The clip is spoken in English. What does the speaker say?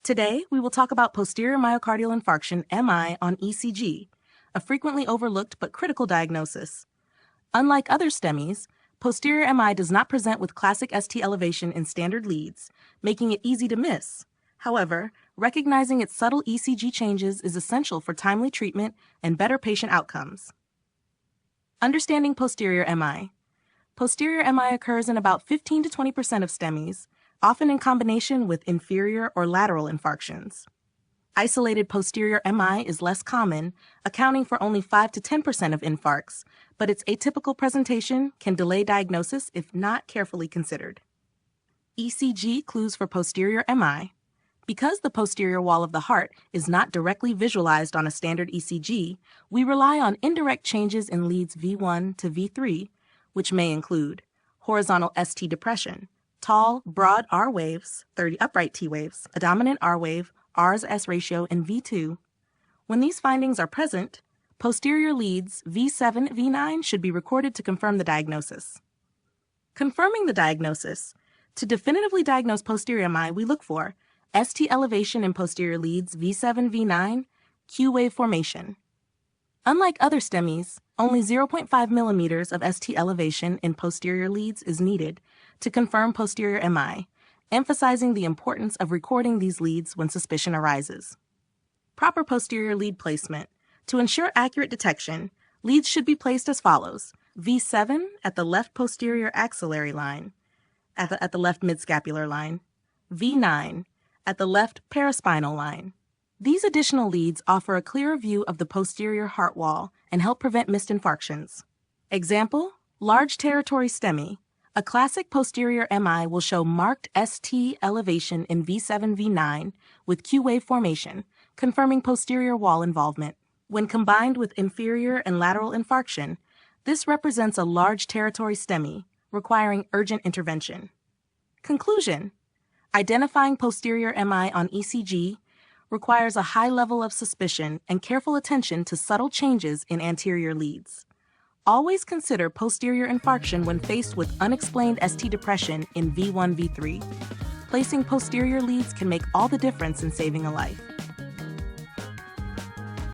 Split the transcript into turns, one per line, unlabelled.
Today, we will talk about posterior myocardial infarction, MI, on ECG, a frequently overlooked but critical diagnosis. Unlike other STEMIs, posterior MI does not present with classic ST elevation in standard leads, making it easy to miss. However, recognizing its subtle ECG changes is essential for timely treatment and better patient outcomes. Understanding posterior MI. Posterior MI occurs in about 15 to 20% of STEMIs, often in combination with inferior or lateral infarctions. Isolated posterior MI is less common, accounting for only 5 to 10% of infarcts, but its atypical presentation can delay diagnosis if not carefully considered. ECG clues for posterior MI. Because the posterior wall of the heart is not directly visualized on a standard ECG, we rely on indirect changes in leads V1 to V3, which may include horizontal ST depression, tall, broad R waves, 30 upright T waves, a dominant R wave, R's S ratio, and V2. When these findings are present, posterior leads V7, V9 should be recorded to confirm the diagnosis. Confirming the diagnosis. To definitively diagnose posterior MI, we look for ST elevation in posterior leads V7, V9, Q wave formation. Unlike other STEMIs, only 0.5 millimeters of ST elevation in posterior leads is needed to confirm posterior MI, emphasizing the importance of recording these leads when suspicion arises. Proper posterior lead placement. To ensure accurate detection, leads should be placed as follows: V7 at the left posterior axillary line, at the left midscapular line, V9 at the left paraspinal line. These additional leads offer a clearer view of the posterior heart wall and help prevent missed infarctions. Example, large territory STEMI. A classic posterior MI will show marked ST elevation in V7, V9 with Q wave formation, confirming posterior wall involvement. When combined with inferior and lateral infarction, this represents a large territory STEMI, requiring urgent intervention. Conclusion. Identifying posterior MI on ECG requires a high level of suspicion and careful attention to subtle changes in anterior leads. Always consider posterior infarction when faced with unexplained ST depression in V1, V3. Placing posterior leads can make all the difference in saving a life.